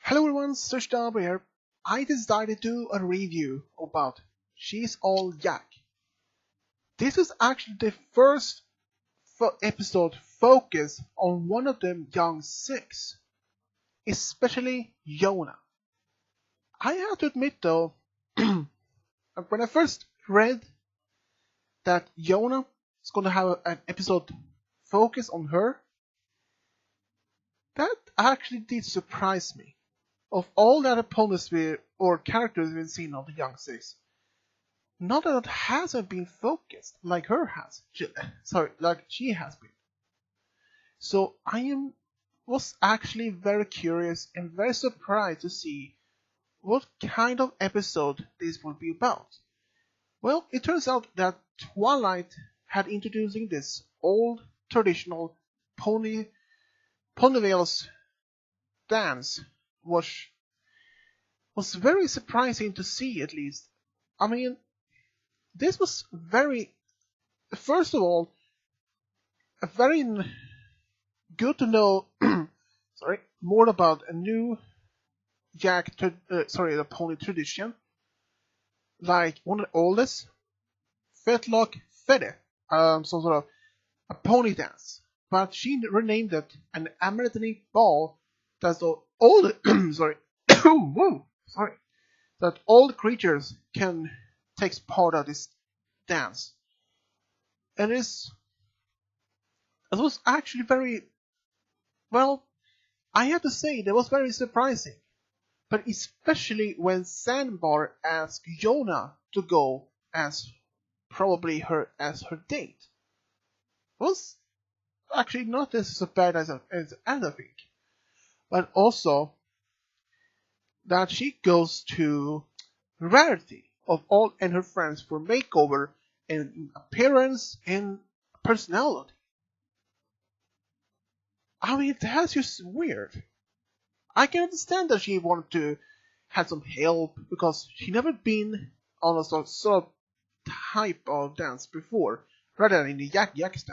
Hello everyone, Search here. I decided to do a review about She's All Yak. This is actually the first episode focused on one of the young six, especially Yona. I have to admit though, when I first read that Yona is going to have an episode focused on her, that actually did surprise me. Of all the opponents or characters we've seen on the Young Six, none of that hasn't been focused like her has. Like she has been. So was actually very curious and very surprised to see what kind of episode this would be about. Well, it turns out that Twilight had introducing this old traditional Ponyville's dance, which was very surprising to see, at least. I mean, this was first of all, very good to know, more about a new the pony tradition, like one of the oldest, Fetlock Fede, some sort of a pony dance, but she renamed it an American ball. That's the old, that all creatures can take part of this dance, and it was actually very well. I have to say that was very surprising, but especially when Sandbar asked Yona to go as her date, was actually not as bad as I think, but also that she goes to Rarity of all and her friends for makeover and appearance and personality. I mean, that's just weird. I can understand that she wanted to have some help because she never been on a sort of type of dance before, rather than in the Yak dance.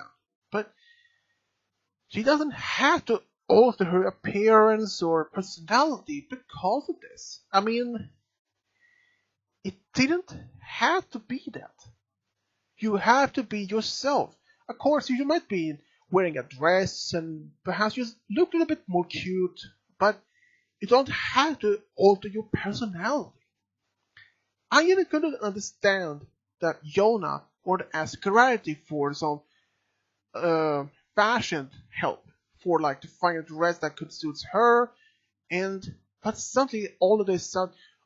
But she doesn't have to alter her appearance or personality because of this. I mean, it didn't have to be that. You have to be yourself. Of course, you might be wearing a dress and perhaps you look a little bit more cute, but you don't have to alter your personality. I even couldn't understand that Yona would ask Rarity for some fashion help, for like to find a dress that could suit her, but something all of this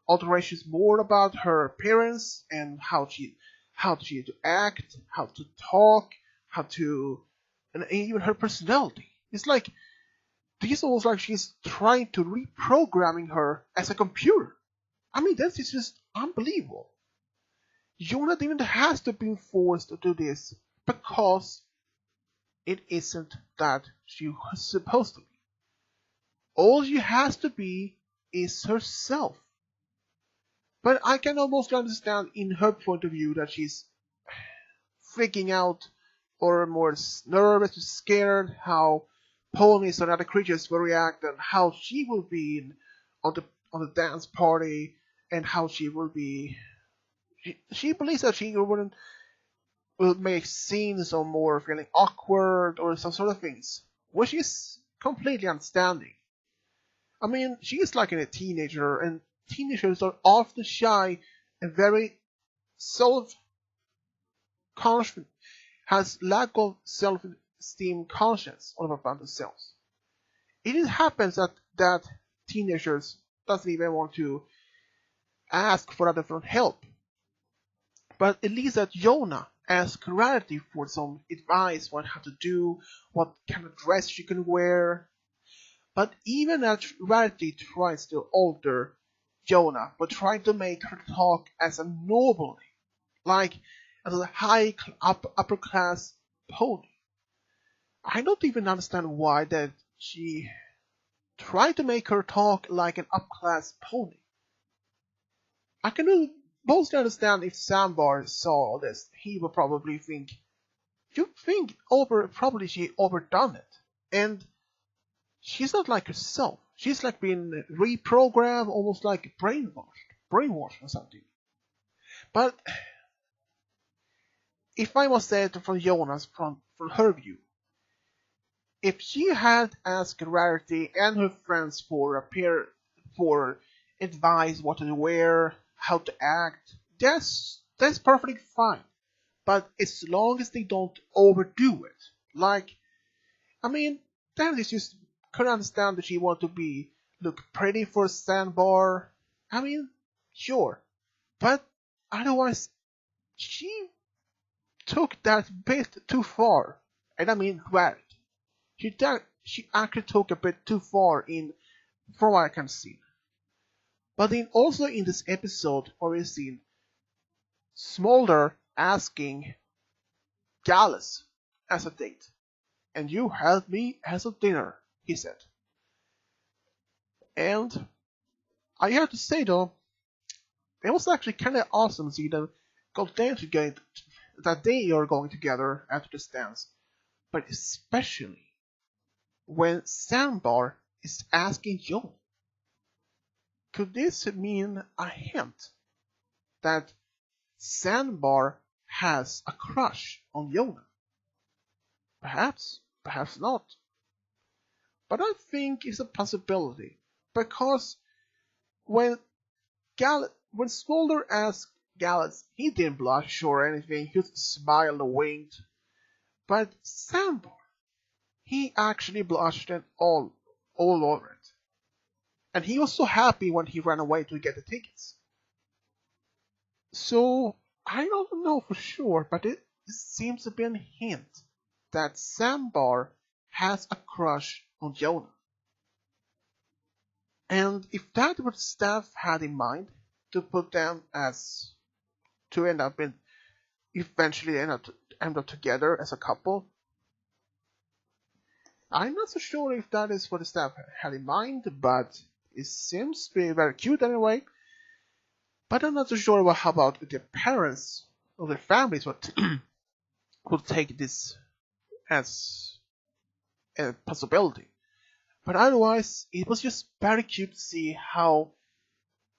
alterations more about her appearance and how she to act, how to talk, and even her personality. It's like this almost like she's trying to reprogramming her as a computer. I mean, that's just unbelievable. Yona even has to be forced to do this because it isn't that she was supposed to be. All she has to be is herself. But I can almost understand in her point of view that she's freaking out or more nervous or scared how ponies and other creatures will react and how she will be on the dance party and how she will be. She believes that she will make scenes or more feeling awkward or some sort of things, which is completely understanding. I mean, she is like a teenager, and teenagers are often shy and very self-confident, has lack of self-esteem conscience about themselves. It happens that teenagers doesn't even want to ask for other help. But at least that Yona asks Rarity for some advice on how to do, what kind of dress she can wear. But even as Rarity tries to alter Yona, but trying to make her talk as a noble, like as a upper class pony. I don't even understand why that she tried to make her talk like an upper class pony. I can mostly understand if Sambar saw this, he would probably think, probably she overdone it. And she's not like herself. She's like being reprogrammed, almost like brainwashed or something. But if I must say it from Jonas, from her view, if she had asked Rarity and her friends for advice, what to wear, how to act, that's perfectly fine. But as long as they don't overdo it, like I mean, Danny just could understand that she wanted to be look pretty for a sandbar. I mean, sure, but otherwise she took that bit too far, and I mean, right. She actually took a bit too far in, from what I can see. But then also in this episode, where we seen Smolder asking Gallus as a date, and you helped me as a dinner, he said. And I have to say though, it was actually kind of awesome to see them go down together, that they are going together after this dance. But especially when Sandbar is asking Joel, could this mean a hint that Sandbar has a crush on Jonah? Perhaps, perhaps not. But I think it's a possibility because when when Smolder asked Gallus, he didn't blush or anything. He just smiled and winked. But Sandbar, he actually blushed and all over it. And he was so happy when he ran away to get the tickets. So I don't know for sure, but it seems to be a hint that Sandbar has a crush on Jonah. And if that what Staff had in mind to put them as to end up in eventually end up together as a couple, I'm not so sure if that is what the Staff had in mind, but it seems to be very cute anyway. But I'm not so sure about how about their parents or their families would take this as a possibility. But otherwise, it was just very cute to see how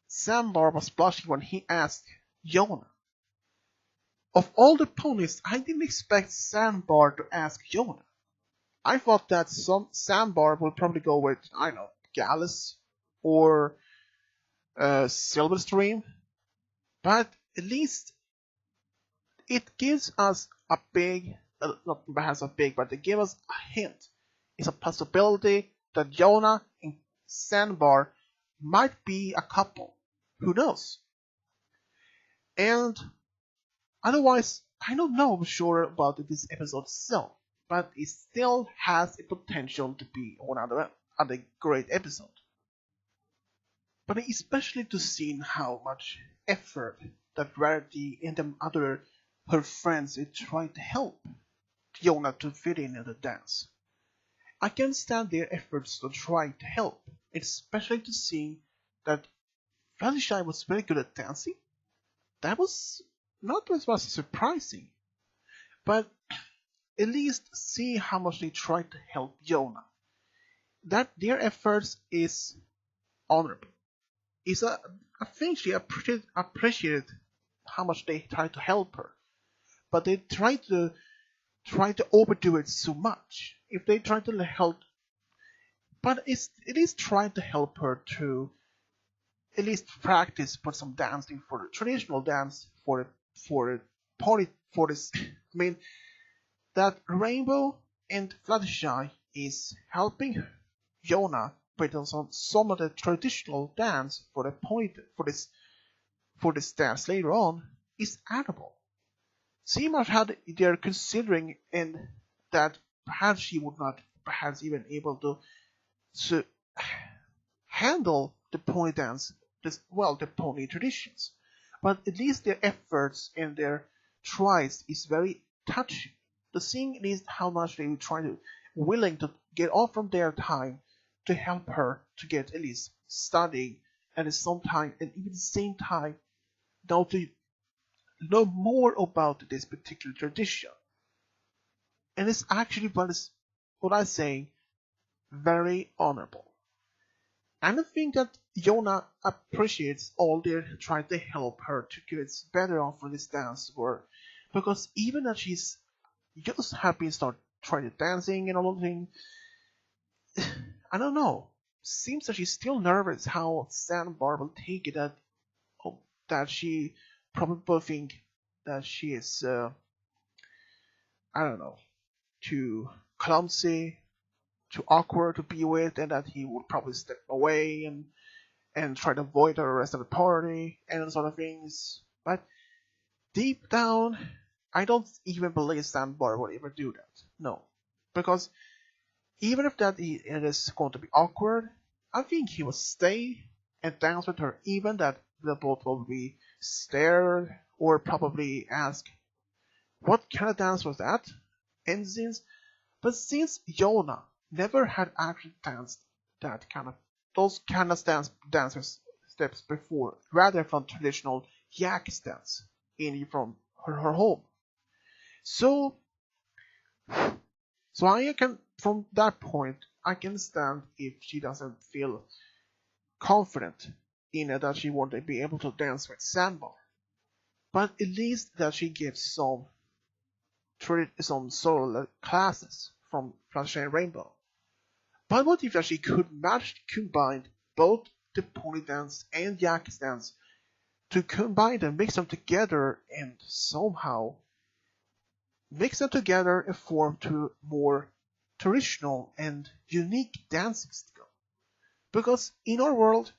Sambar was blushing when he asked Jonah. Of all the ponies, I didn't expect Sandbar to ask Jonah. I thought that Sandbar would probably go with, I don't know, Gallus or Silverstream. But at least it gives us a big, not perhaps a big, but it gives us a hint. It's a possibility that Jonah and Sandbar might be a couple. Who knows? And otherwise, I don't know for sure about this episode itself, but it still has a potential to be another great episode. But especially to see how much effort that Rarity and her friends are trying to help Jonah to fit in the dance. I can stand their efforts to try to help, especially to see that Fluttershy was very good at dancing. That was not as much surprising, but at least see how much they tried to help Jonah. That their efforts is honorable. I think she appreciated how much they tried to help her, but they tried to overdo it so much. If they try to help, but it is trying to help her to at least practice for some dancing for the traditional dance for party for this. I mean that Rainbow and Fluttershy is helping Jonah with some of the traditional dance for the point for this dance later on is admirable. See much how they're considering and that perhaps she would not perhaps even able to handle the pony dance, the pony traditions. But at least their efforts and their tries is very touching. To seeing at least how much they try to willing to get off from their time to help her to get at least studying and at some time and even at the same time now to know more about this particular tradition. And it's actually what I say very honorable. And I think that Yona appreciates all their trying to help her to get better off for this dance work. Because even that she's just happy to start trying to dancing and all of things, I don't know. Seems that she's still nervous how Sandbar will take it that oh, that she probably think that she is I don't know, too clumsy, too awkward to be with, and that he would probably step away and try to avoid the rest of the party and sort of things. But deep down, I don't even believe Sandbar would ever do that. No, because even if it is going to be awkward, I think he will stay and dance with her, even that the both will be stared or probably ask, "What kind of dance was that?" And since Yona never had actually danced that kind of those kind of dances steps before, rather from traditional yak stance in from her home. So so I can from that point I can stand if she doesn't feel confident in it that she won't be able to dance with Sandbar. But at least that she gives some solo classes from Sunshine Rainbow. But what if she could combine both the pony dance and yak dance to combine them, mix them together, and somehow mix them together and form to more traditional and unique dancing style? Because in our world,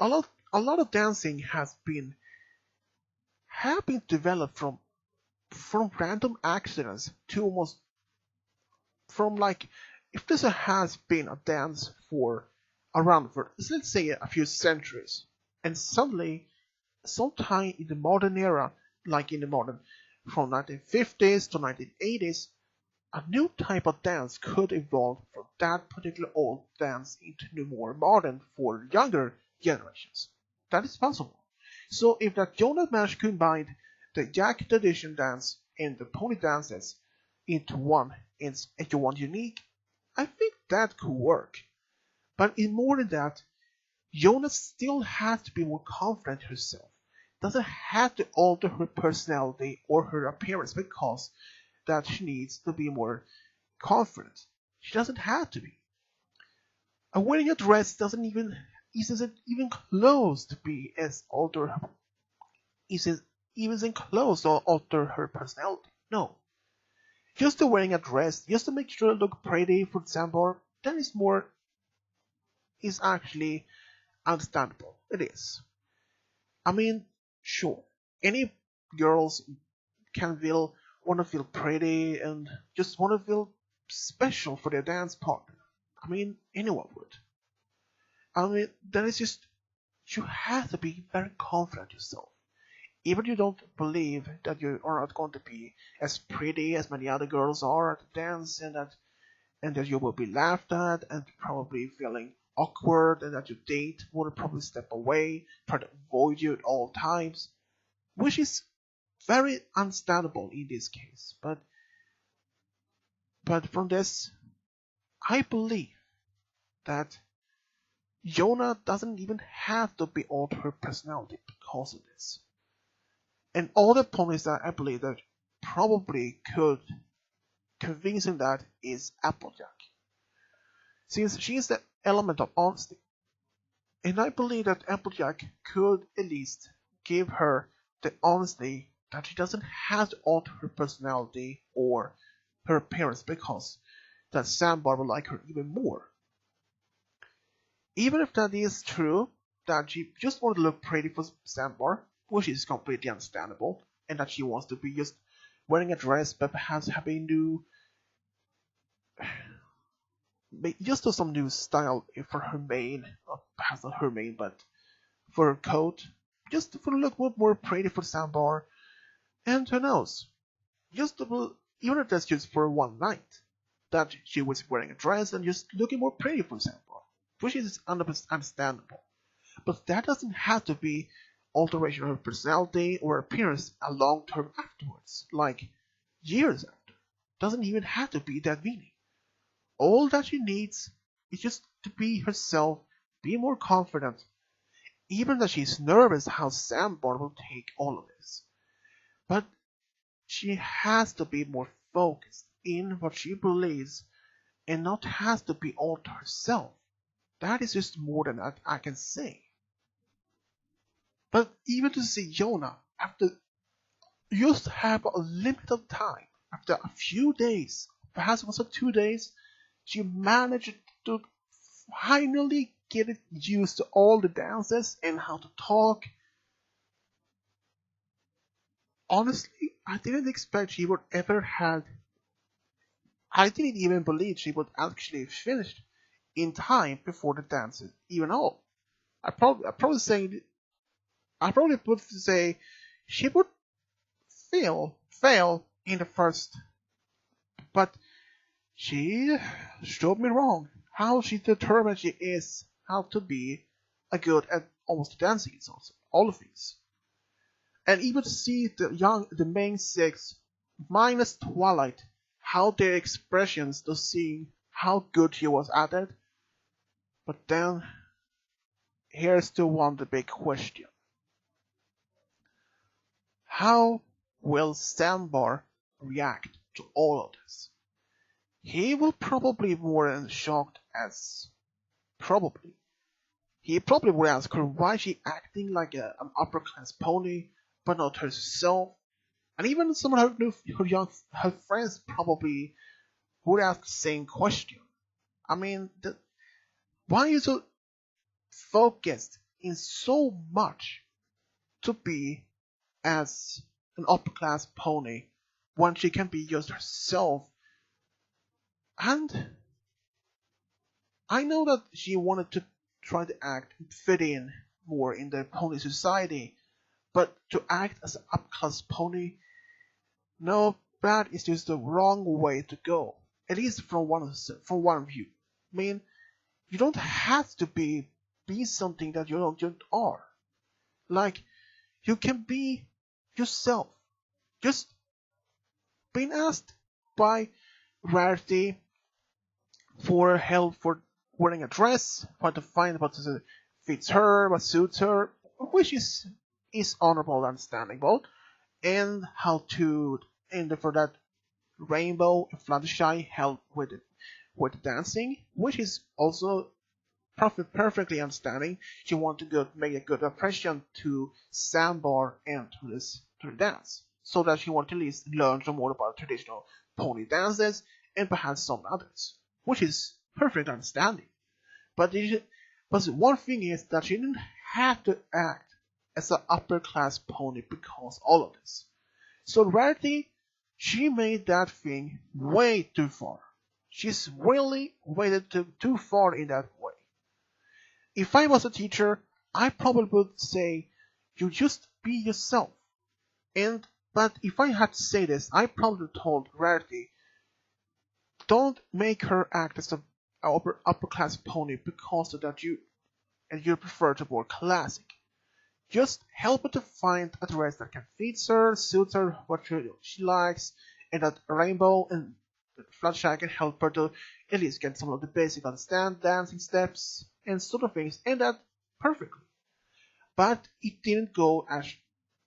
a lot of dancing have been developed from random accidents to almost from like if this has been a dance for around for let's say a few centuries, and suddenly sometime in the modern era, like in the modern from 1950s to 1980s, a new type of dance could evolve from that particular old dance into new more modern for younger generations. That is possible. So if that Jonas managed to combine the Jack tradition dance and the pony dances into one unique, I think that could work. But in more than that, Jonas still has to be more confident herself. Doesn't have to alter her personality or her appearance because that she needs to be more confident. She doesn't have to be. And wearing a dress isn't even close to be as alter isn't even close to alter her personality. No. Just to wearing a dress, just to make sure it look pretty, for example, that is actually understandable. It is. I mean, sure, any girls can feel want to feel pretty and just want to feel special for their dance partner. I mean, anyone would. I mean, that is just you have to be very confident yourself. Even if you don't believe that you are not going to be as pretty as many other girls are at the dance, and that you will be laughed at and probably feeling awkward, and that your date will probably step away, try to avoid you at all times, which is very understandable in this case. But from this, I believe that Yona doesn't even have to be alter her personality because of this. And all the ponies that I believe that probably could convince him that is Applejack, since she is the element of honesty. And I believe that Applejack could at least give her the honesty that she doesn't have to alter her personality or her appearance because that Sandbar will like her even more. Even if that is true, that she just wants to look pretty for Sandbar, which is completely understandable, and that she wants to be just wearing a dress but perhaps having new just do some new style for her mane, or perhaps not her mane, but for her coat, just for look more pretty for Sandbar. And who knows, just even if that's just for one night, that she was wearing a dress and just looking more pretty for Sandbar, which is understandable. But that doesn't have to be alteration of her personality or appearance a long term afterwards, like years after. Doesn't even have to be that meaning. All that she needs is just to be herself, be more confident, even that she's nervous how Sandbar will take all of this. But she has to be more focused in what she believes and not has to be all to herself. That is just more than I can say. But even to see Jonah, after just have a limited time, after a few days, perhaps also 2 days, she managed to finally get it used to all the dances and how to talk. Honestly, I didn't expect she would ever had. I didn't even believe she would actually finish in time before the dances even all. I probably would say she would fail in the first, but she showed me wrong. How she determined she is how to be a good at almost dancing is also all of these. And even to see the main six minus Twilight, how their expressions to see how good she was at it. But then here's the one the big question. How will Sambar react to all of this? He will probably be more than shocked as probably. He probably would ask her why she acting like an upper class pony, but not herself. And even some of her friends probably would ask the same question. I mean, why are you so focused in so much to be as an upper class pony when she can be just herself? And I know that she wanted to try to act and fit in more in the pony society, but to act as an upper class pony, no, that is just the wrong way to go. At least from one view. I mean, you don't have to be something that you are. Like, you can be yourself. Just being asked by Rarity for help for wearing a dress, how to find what fits her, what suits her, which is honorable and understandable, and how to and for that Rainbow and Fluttershy help with the dancing, which is also perfectly understanding. She wanted to make a good impression to Sandbar and to the dance, so that she wanted to at least learn some more about traditional pony dances and perhaps some others, which is perfect understanding. But one thing is that she didn't have to act as an upper class pony because all of this. So Rarity, she made that thing way too far. She's really waited too far in that way. If I was a teacher, I probably would say, you just be yourself. But if I had to say this, I probably told Rarity, don't make her act as a upper class pony because of that you prefer to more classic. Just help her to find a dress that can fit her, suits her, what she likes, and that Rainbow and Fluttershy can help her to at least get some of the basic understand dancing steps and sort of things, and that perfectly. But it didn't go as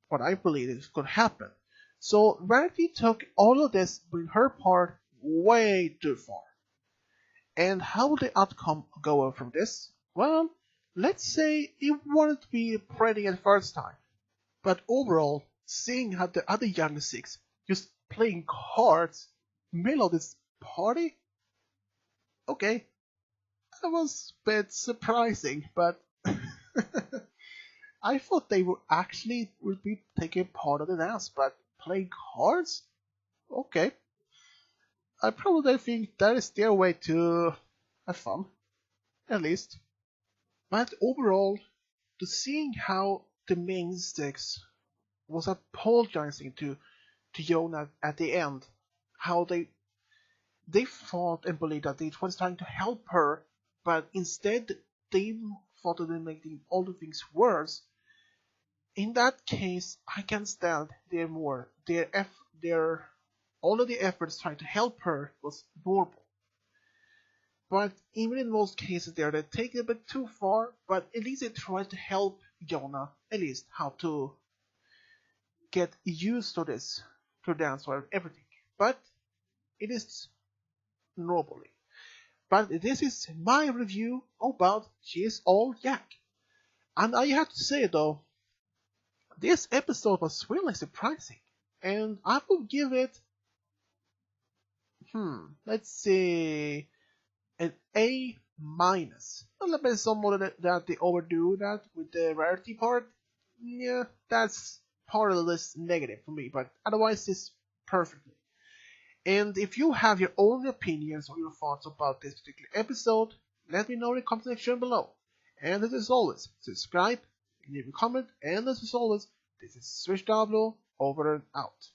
what I believe is could happen. So Rarity took all of this with her part way too far. And how will the outcome go from this? Well, let's say it wanted to be pretty at first time. But overall, seeing how the other young six just playing cards middle of this party, okay, that was a bit surprising, but I thought they would be taking part of the dance, but playing cards? Okay. I probably think that is their way to have fun, at least. But overall, to seeing how the main six was apologizing to Jonah at the end, how they thought and believed that it was trying to help her, but instead they thought that they making all the things worse. In that case, I can stand their all of the efforts trying to help her was horrible. But even in most cases there, they take it a bit too far, but at least they try to help Jonah, at least how to get used to this, to dance or everything. But it is normally. But this is my review about She's All Yak. And I have to say though, this episode was really surprising. And I will give it, let's say, an A minus. A little bit some more that they overdo that with the rarity part. Yeah, that's part of this negative for me, but otherwise it's perfectly. And if you have your own opinions or your thoughts about this particular episode, let me know in the comment section below. And as always, subscribe, leave a comment, and as always, this is Switch Diablo over and out.